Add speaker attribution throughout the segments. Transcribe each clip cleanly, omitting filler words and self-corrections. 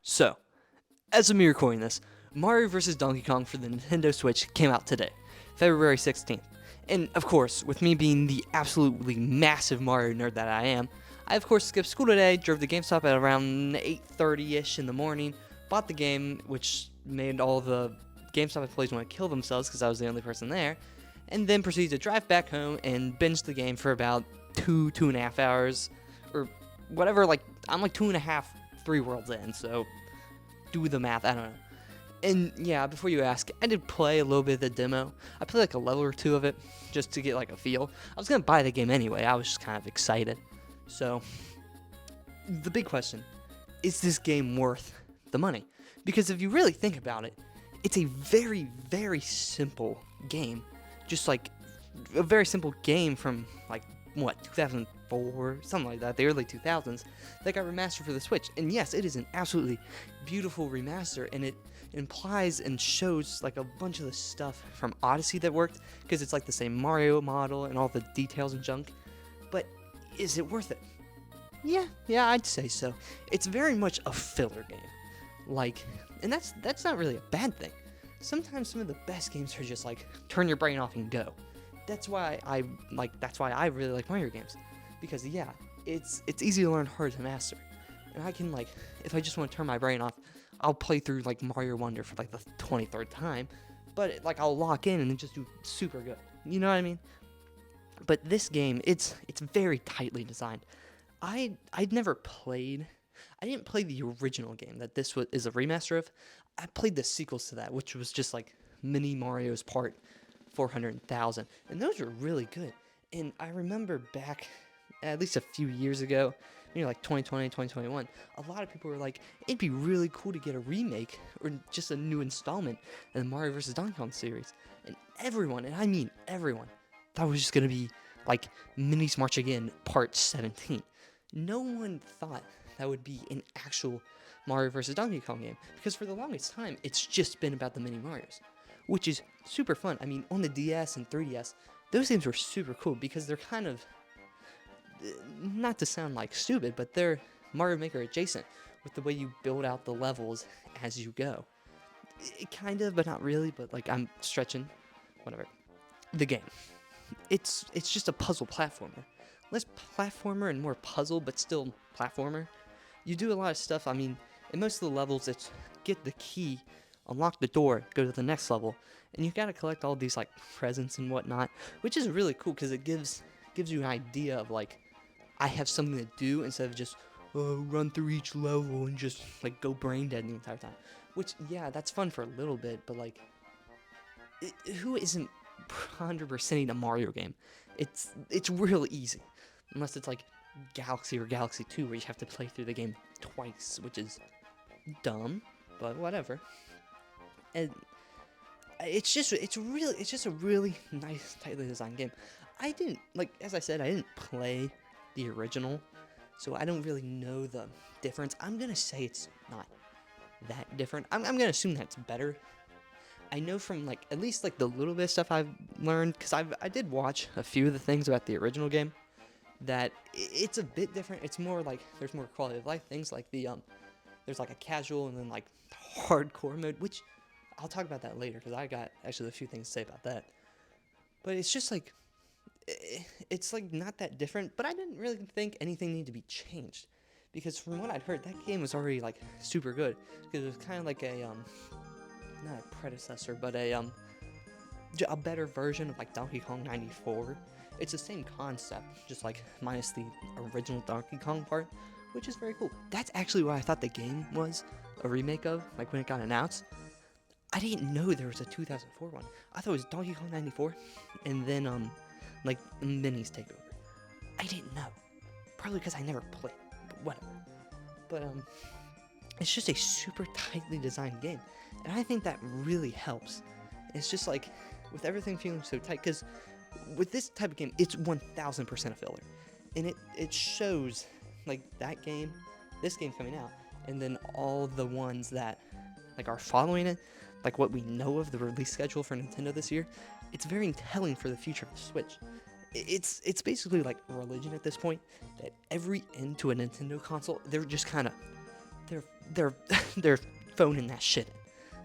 Speaker 1: So, as of me recording this, Mario vs. Donkey Kong for the Nintendo Switch came out today, February 16th. And of course, with me being the absolutely massive Mario nerd that I am, I of course skipped school today, drove to GameStop at around 8:30ish in the morning, bought the game, which made all the GameStop employees want to kill themselves because I was the only person there, and then proceeded to drive back home and binge the game for about 2.5 hours, or whatever. Like, I'm like 2.5, 3 worlds in, so do the math, I don't know. And yeah, before you ask, I did play a little bit of the demo. I played like a level or two of it just to get like a feel. I was gonna buy the game anyway. I was just kind of excited. So the big question is this game worth the money? Because if you really think about it, it's a very, very simple game. Just like a very simple game from like what, 2004, something like that, the early 2000s, that got remastered for the Switch. And yes, it is an absolutely beautiful remaster, and it implies and shows like a bunch of the stuff from Odyssey that worked, because it's like the same Mario model and all the details and junk. But is it worth it? Yeah, I'd say so. It's very much a filler game. Like, and that's not really a bad thing. Sometimes some of the best games are just like turn your brain off and go. That's why I really like Mario games, because yeah, it's easy to learn, hard to master. And I can, like, if I just want to turn my brain off, I'll play through like Mario Wonder for like the 23rd time, but like I'll lock in and then just do super good. You know what I mean? But this game, it's very tightly designed. I'd never played. I didn't play the original game that this is a remaster of. I played the sequels to that, which was just like Mini Mario's Part 400,000, and those were really good. And I remember back at least a few years ago, like 2020, 2021, a lot of people were like, it'd be really cool to get a remake or just a new installment in the Mario vs. Donkey Kong series. And everyone, and I mean everyone, thought it was just going to be like Minis March Again Part 17. No one thought that would be an actual Mario vs. Donkey Kong game, because for the longest time, it's just been about the Mini Marios, which is super fun. I mean, on the DS and 3DS, those games were super cool because they're kind of, not to sound like stupid, but they're Mario Maker adjacent with the way you build out the levels as you go. Kind of, but not really, but like I'm stretching, whatever. The game. It's just a puzzle platformer. Less platformer and more puzzle, but still platformer. You do a lot of stuff. I mean, in most of the levels, it's get the key, unlock the door, go to the next level, and you gotta collect all these like presents and whatnot, which is really cool because it gives you an idea of like, I have something to do instead of just run through each level and just like go brain dead the entire time. Which, yeah, that's fun for a little bit, but like, who isn't 100%ing a Mario game? It's real easy, unless it's like Galaxy or Galaxy 2 where you have to play through the game twice, which is dumb, but whatever. And it's just a really nice, tightly designed game. I didn't, like, as I said, I didn't play the original, so I don't really know the difference. I'm gonna say it's not that different. I'm gonna assume that's better. I know from like at least like the little bit of stuff I've learned, because I did watch a few of the things about the original game, that it's a bit different. It's more like there's more quality of life things, like there's like a casual and then like hardcore mode, which I'll talk about that later because I got actually a few things to say about that. But it's just like, it's like not that different, but I didn't really think anything needed to be changed, because from what I'd heard, that game was already like super good, because it was kind of like a not a predecessor, but a better version of like Donkey Kong 94. It's the same concept, just like minus the original Donkey Kong part, which is very cool. That's actually what I thought the game was a remake of, like when it got announced. I didn't know there was a 2004 one. I thought it was Donkey Kong 94, and then like Minis take over. I didn't know, probably because I never played, but whatever. But it's just a super tightly designed game, and I think that really helps. It's just like, with everything feeling so tight, because with this type of game, it's 1000% a filler, and it shows, like that game, this game coming out, and then all the ones that like are following it, like what we know of the release schedule for Nintendo this year. It's very telling for the future of the Switch. It's basically like religion at this point, that every end to a Nintendo console, they're just kind of they're they're phoning that shit in.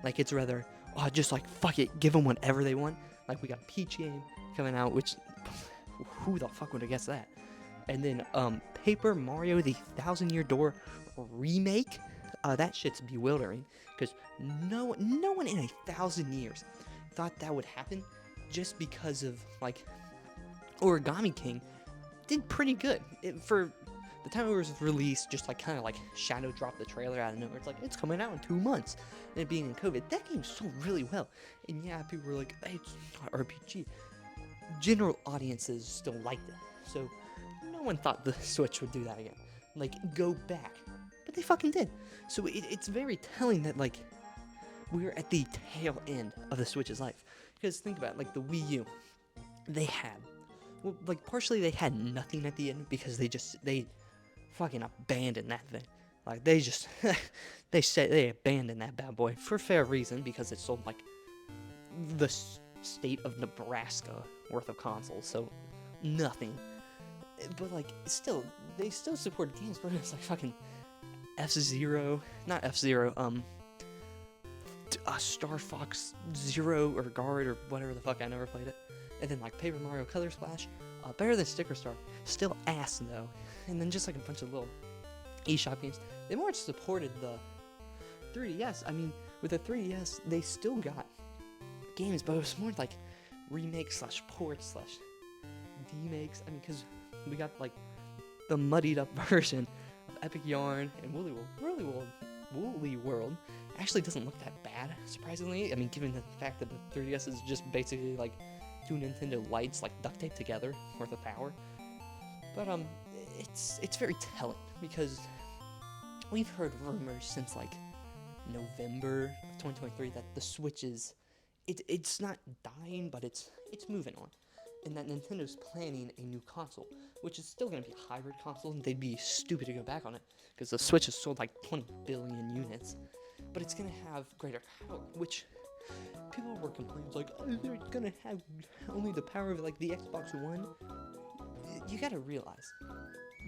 Speaker 1: Like it's rather just like fuck it, give them whatever they want. Like we got a Peach game coming out, which who the fuck would have guessed that? And then Paper Mario: The Thousand Year Door remake. That shit's bewildering because no one in 1,000 years thought that would happen, just because of like Origami King did pretty good for the time it was released. Just like kind of like shadow dropped the trailer out of nowhere. It's like it's coming out in 2 months, and it being in COVID, that game sold really well. And yeah, people were like, hey, it's not RPG. General audiences still liked it, so no one thought the Switch would do that again. Like go back, but they fucking did. So it's very telling that like we're at the tail end of the Switch's life. Because think about it, like the Wii U, they had, well, like partially they had nothing at the end because they fucking abandoned that thing. Like they just they abandoned that bad boy for fair reason, because it sold like the state of Nebraska worth of consoles, so nothing. But like still, they still supported games, but it's like fucking F-Zero, not F-Zero, Star Fox Zero or Guard or whatever the fuck, I never played it. And then like Paper Mario Color Splash, better than Sticker Star, still ass though. And then just like a bunch of little eShop games. They more supported the 3DS. I mean, with the 3DS, they still got games, but it was more like remakes / ports / demakes. I mean, because we got like the muddied up version of Epic Yarn and Woolly World actually doesn't look that bad, surprisingly. I mean, given the fact that the 3DS is just basically like two Nintendo lights like duct taped together worth of power. But it's very telling, because we've heard rumors since like November of 2023 that the Switch is it's not dying, but it's moving on, and that Nintendo's planning a new console, which is still going to be a hybrid console, and they'd be stupid to go back on it because the Switch has sold like 20 billion units, but it's going to have greater power, which people were complaining like, oh, they're going to have only the power of like the Xbox One. You got to realize,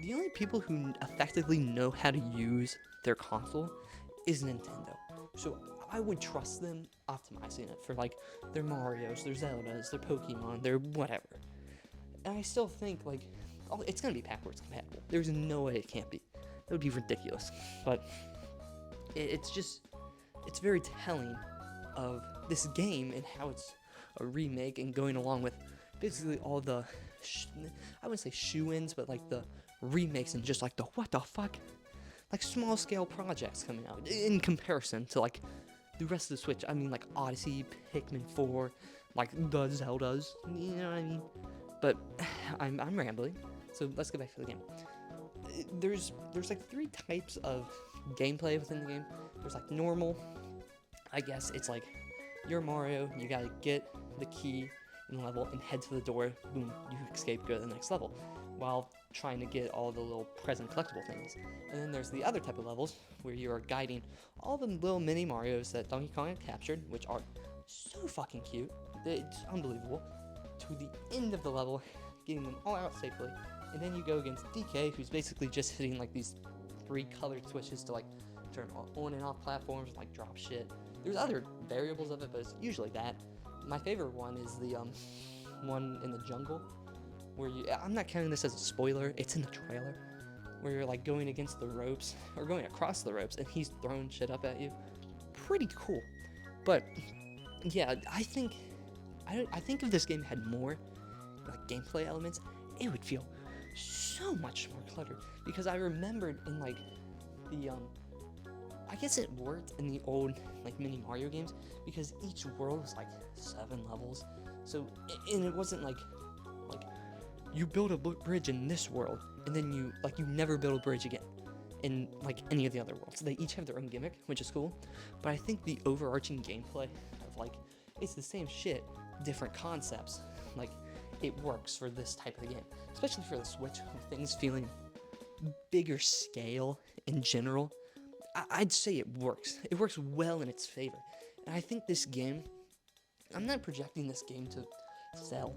Speaker 1: the only people who effectively know how to use their console is Nintendo. So I would trust them optimizing it for like their Marios, their Zeldas, their Pokemon, their whatever. And I still think like, oh, it's gonna be backwards compatible. There's no way it can't be. That would be ridiculous. But it's very telling of this game and how it's a remake and going along with basically all the, I wouldn't say shoe-ins, but like the remakes and just like the what the fuck, like small scale projects coming out in comparison to like the rest of the Switch. I mean, like Odyssey, Pikmin 4, like the Zeldas, you know what I mean? But I'm rambling, so let's get back to the game. There's like 3 types of gameplay within the game. There's like normal, I guess it's like you're Mario, you gotta get the key in the level and head to the door, boom, you escape, go to the next level, while trying to get all the little present collectible things. And then there's the other type of levels where you are guiding all the little mini Marios that Donkey Kong had captured, which are so fucking cute, it's unbelievable, to the end of the level, getting them all out safely. And then you go against DK, who's basically just hitting like these 3 colored switches to like turn on and off platforms, like drop shit. There's other variables of it, but it's usually that. My favorite one is the one in the jungle, where I'm not counting this as a spoiler, it's in the trailer, where you're like going against the ropes, or going across the ropes, and he's throwing shit up at you. Pretty cool. But yeah, I think if this game had more like gameplay elements, it would feel so much more cluttered. Because I remembered in like the I guess it worked in the old like mini Mario games, because each world was like 7 levels. So and it wasn't like you build a bridge in this world and then you never build a bridge again in like any of the other worlds. They each have their own gimmick, which is cool. But I think the overarching gameplay of like it's the same shit, different concepts. Like it works for this type of game, especially for the Switch, with things feeling bigger scale in general. I'd say it works. It works well in its favor. And I think this game, I'm not projecting this game to sell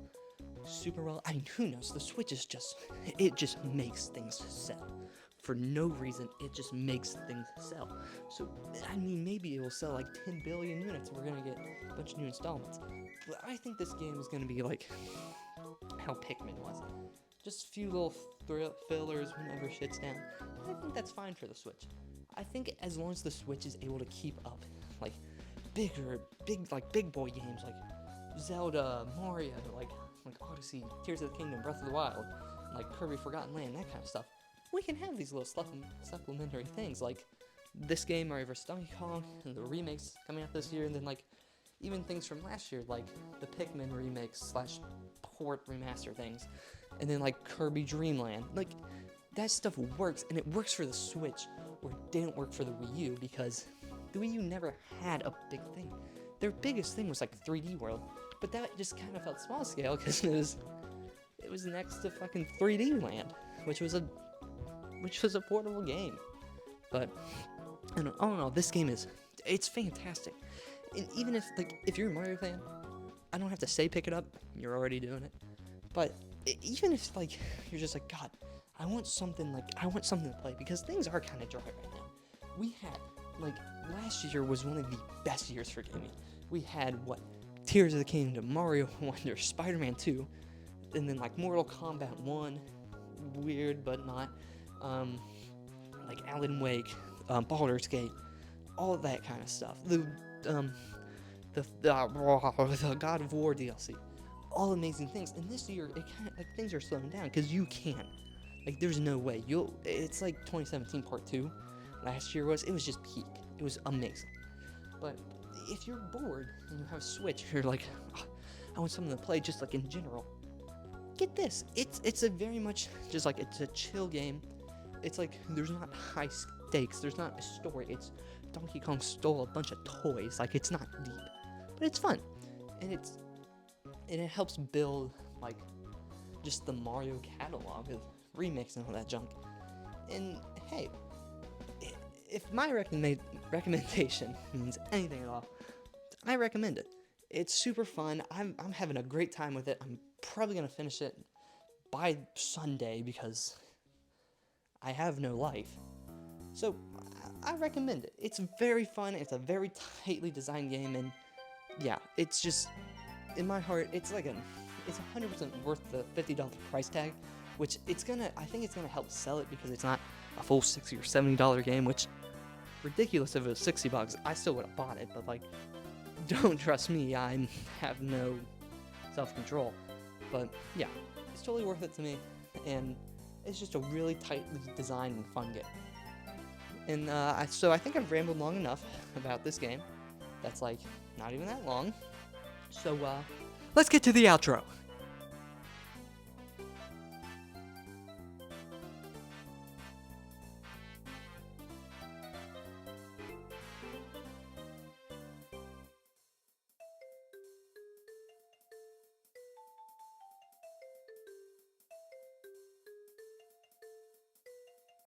Speaker 1: super well. I mean, who knows? The Switch is it just makes things sell for no reason. It just makes things sell. So, I mean, maybe it will sell like 10 billion units. We're gonna get a bunch of new installments. But I think this game is gonna be like how Pikmin was. Just a few little fillers whenever shit's down. I think that's fine for the Switch. I think as long as the Switch is able to keep up, like big boy games like Zelda, Mario, like Odyssey, Tears of the Kingdom, Breath of the Wild, like Kirby Forgotten Land, that kind of stuff, we can have these little supplementary things like this game, Mario vs. Donkey Kong, and the remakes coming out this year, and then like even things from last year, like the Pikmin remakes / port remaster things, and then like Kirby Dream Land. Like that stuff works, and it works for the Switch, where it didn't work for the Wii U because the Wii U never had a big thing. Their biggest thing was like 3D World, but that just kind of felt small scale because it was next to fucking 3D Land, which was a portable game. But I don't know, this game it's fantastic. And even if you're a Mario fan, I don't have to say pick it up, you're already doing it. But even if like you're just like, God, I want something to play, because things are kind of dry right now. We had like last year was one of the best years for gaming. We had Tears of the Kingdom, Mario Wonder, Spider-Man 2, and then like Mortal Kombat 1, weird but not, like Alan Wake, Baldur's Gate, all of that kind of stuff. The God of War DLC, all amazing things. And this year, it kind of like things are slowing down because you can't. Like, there's no way it's like 2017 Part 2. Last year it was just peak. It was amazing. But if you're bored and you have a Switch, you're like, oh, I want something to play just like in general, get this. It's a very much just like, it's a chill game. It's like there's not high stakes. There's not a story. It's Donkey Kong stole a bunch of toys. Like, it's not deep, but it's fun, and it helps build like just the Mario catalog of remakes and all that junk. And hey, if my recommendation means anything at all, I recommend it. It's super fun. I'm having a great time with it. I'm probably gonna finish it by Sunday because I have no life. So I recommend it. It's very fun. It's a very tightly designed game, and yeah, it's just, in my heart, it's 100% worth the $50 price tag, which I think it's gonna help sell it because it's not a full $60 or $70 game, which ridiculous if it was $60. I still would have bought it, but like, don't trust me. I have no self-control. But yeah, it's totally worth it to me, and it's just a really tightly designed and fun game. And so I think I've rambled long enough about this game. That's like not even that long. So let's get to the outro.